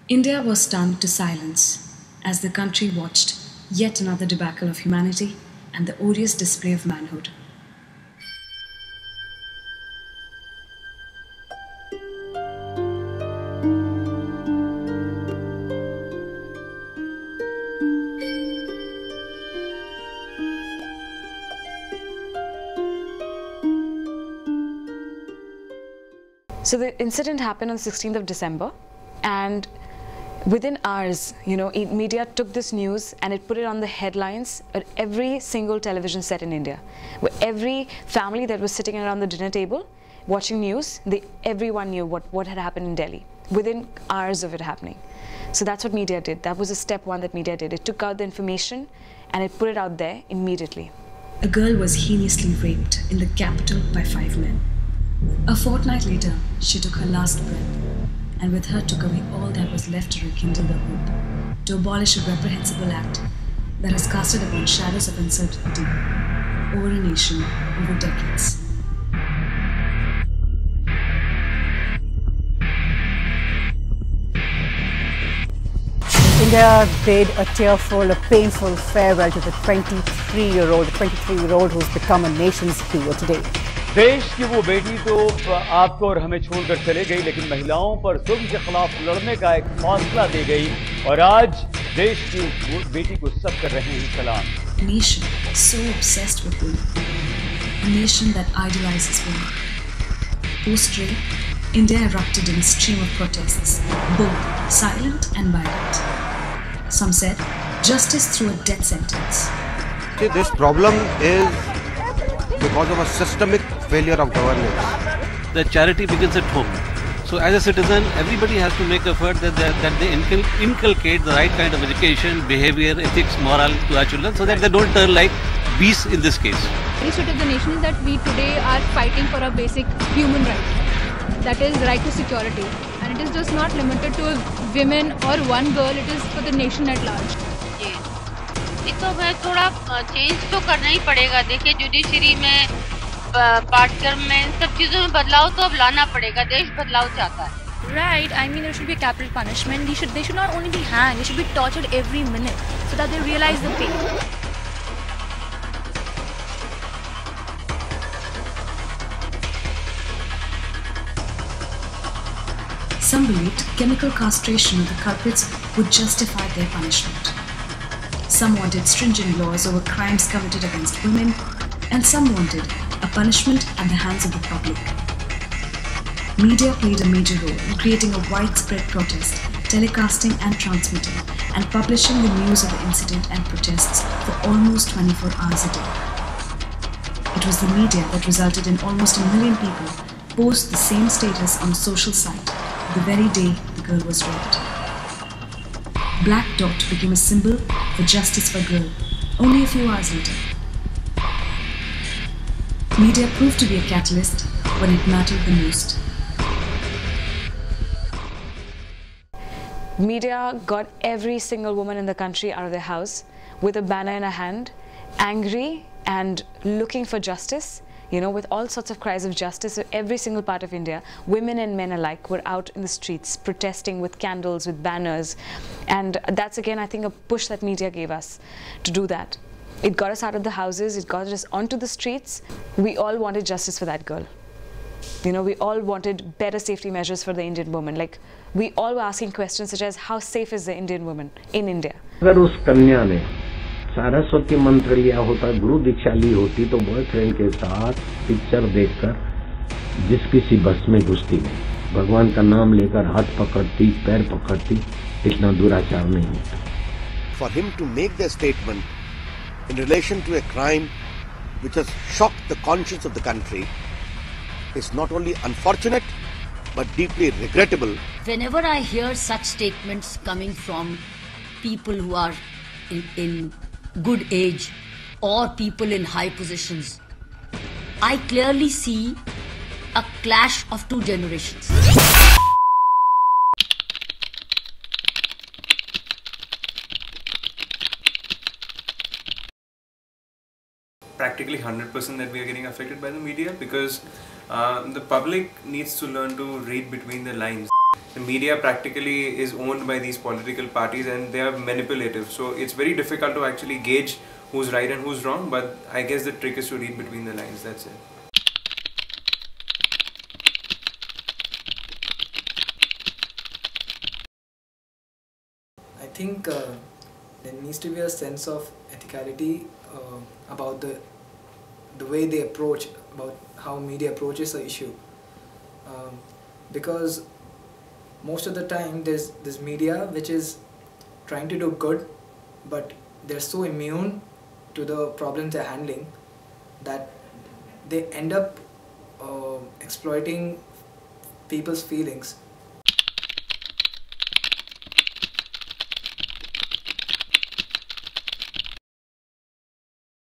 India was stunned to silence as the country watched yet another debacle of humanity and the odious display of manhood. So the incident happened on 16th of December, and within hours, media took this news and it put it on the headlines at every single television set in India. Where every family that was sitting around the dinner table watching news, everyone knew what had happened in Delhi within hours of it happening. So that's what media did. That was a step one that media did. It took out the information and it put it out there immediately. A girl was heinously raped in the capital by 5 men. A fortnight later, she took her last breath, and with her took away all that was left to rekindle the hope, to abolish a reprehensible act that has casted upon shadows of uncertainty over a nation over decades. India bade a tearful, a painful farewell to the 23-year-old who's become a nation's hero today. देश की वो बेटी तो आपको और हमें छोड़कर चले गई, लेकिन महिलाओं पर जुल्म के खिलाफ लड़ने का एक हौसला दे गई, और आज देश की उस बेटी को सब कर रहे हैं सलाम. A nation so obsessed with women, a nation that idolizes women. Post-rape, India erupted in a stream of protests, both silent and violent. Some said justice through a death sentence. See, this problem is because of a systemic failure of governance. The charity begins at home. So as a citizen, everybody has to make effort that they inculcate the right kind of education, behavior, ethics, moral to our children, so that they don't turn like beasts in this case. The spirit of the nation is that we today are fighting for a basic human right. That is right to security. And it is just not limited to women or one girl, it is for the nation at large. तो मैं थोड़ा change तो करना ही पड़ेगा. देखिए, judiciary में, पाठ्यक्रम में, इन सब चीजों में बदलाव तो अब लाना पड़ेगा. देश बदलाव चाहता है. Right, I mean there should be a capital punishment. They should not only be hanged, they should be tortured every minute so that they realize the pain. Some believed chemical castration of the culprits would justify their punishment. Some wanted stringent laws over crimes committed against women, and some wanted a punishment at the hands of the public. Media played a major role in creating a widespread protest, telecasting and transmitting, and publishing the news of the incident and protests for almost 24 hours a day. It was the media that resulted in almost 1 million people post the same status on a social site the very day the girl was raped. Black Dot became a symbol for justice for girl only a few hours later. Media proved to be a catalyst when it mattered the most. Media got every single woman in the country out of their house with a banner in her hand, angry and looking for justice, with all sorts of cries of justice. So every single part of India, women and men alike, were out in the streets protesting with candles, with banners. And that's again, I think, a push that media gave us to do that. It got us out of the houses, it got us onto the streets. We all wanted justice for that girl. We all wanted better safety measures for the Indian woman. Like, we all were asking questions such as, how safe is the Indian woman in India? अगर उस कन्या ने सरस्वती मंत्र लिया होता, गुरु दीक्षा ली होती, तो boyfriend के साथ पिक्चर देखकर जिस किसी बस में घुसती नहीं, भगवान का नाम लेकर हाथ पकड़ती, पैर पकड़ती, इतना दुराचार नहीं होता. For him to make the statement in relation to a crime which has shocked the conscience of the country is not only unfortunate but deeply regrettable. Whenever I hear such statements coming from people who are in good age or people in high positions, I clearly see a clash of two generations. Practically 100% that we are getting affected by the media, because the public needs to learn to read between the lines. the media practically is owned by these political parties and they are manipulative. So it's very difficult to actually gauge who's right and who's wrong, but I guess the trick is to read between the lines, that's it. I think there needs to be a sense of ethicality about the way they approach, about how media approaches the issue, because most of the time there's this media which is trying to do good, but they're so immune to the problems they're handling that they end up exploiting people's feelings.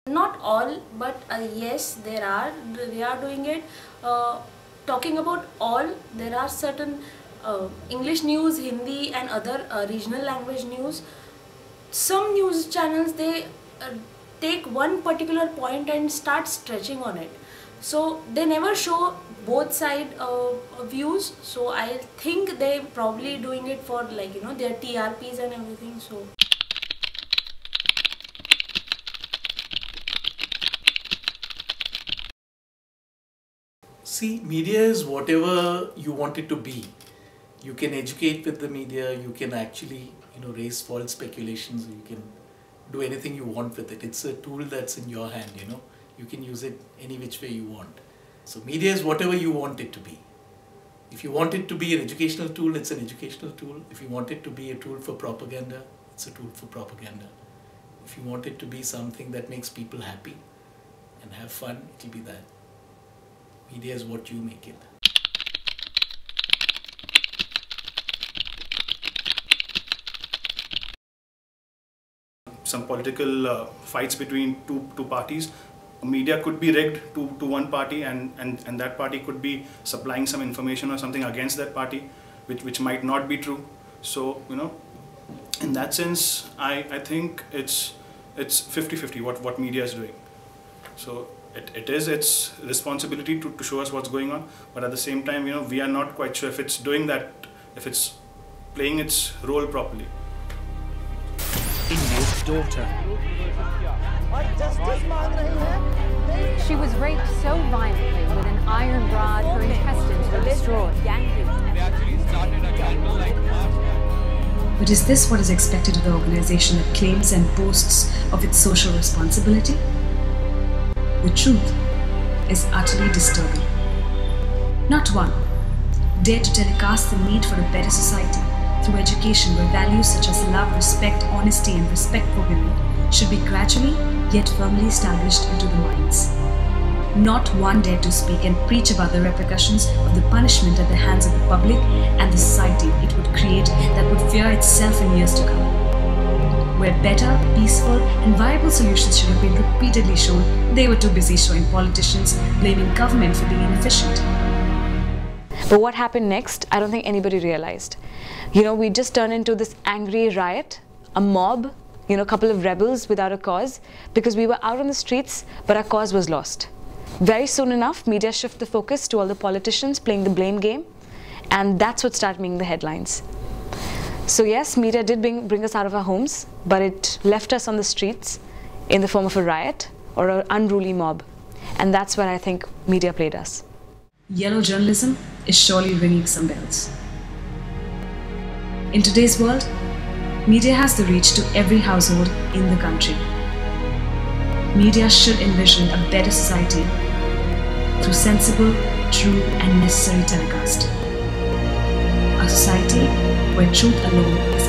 Not all, but yes, they are doing it. Talking about all, there are certain English news, Hindi and other regional language news. Some news channels, they take one particular point and start stretching on it. So they never show both side views. So I think they probably doing it for, like, you know, their TRPs and everything. So. See, media is whatever you want it to be. You can educate with the media, you can actually, raise false speculations, you can do anything you want with it. It's a tool that's in your hand, You can use it any which way you want. So media is whatever you want it to be. If you want it to be an educational tool, it's an educational tool. If you want it to be a tool for propaganda, it's a tool for propaganda. If you want it to be something that makes people happy and have fun, it'll be that. Media is what you make it. Some political fights between two parties. Media could be rigged to one party, and that party could be supplying some information or something against that party, which might not be true. So, in that sense, I think it's 50-50 what media is doing. So it is its responsibility to show us what's going on, but at the same time, we are not quite sure if it's doing that, if it's playing its role properly. India's daughter. She was raped so violently with an iron rod, her intestines were destroyed. But is this what is expected of the organization that claims and boasts of its social responsibility? The truth is utterly disturbing. Not one dared to telecast the need for a better society through education where values such as love, respect, honesty and respect for women should be gradually yet firmly established into the minds. Not one dared to speak and preach about the repercussions of the punishment at the hands of the public and the society it would create that would fear itself in years to come. Where better, peaceful and viable solutions should have been repeatedly shown, they were too busy showing politicians blaming government for being inefficient. But what happened next, I don't think anybody realized. We just turned into this angry riot, a mob, a couple of rebels without a cause, because we were out on the streets, but our cause was lost. Very soon enough, media shift the focus to all the politicians playing the blame game, and that's what started making the headlines. So yes, media did bring us out of our homes, but it left us on the streets in the form of a riot or an unruly mob. And that's where I think media played us. Yellow journalism is surely ringing some bells. In today's world, media has the reach to every household in the country. Media should envision a better society through sensible, true and necessary telecast. A society where truth alone is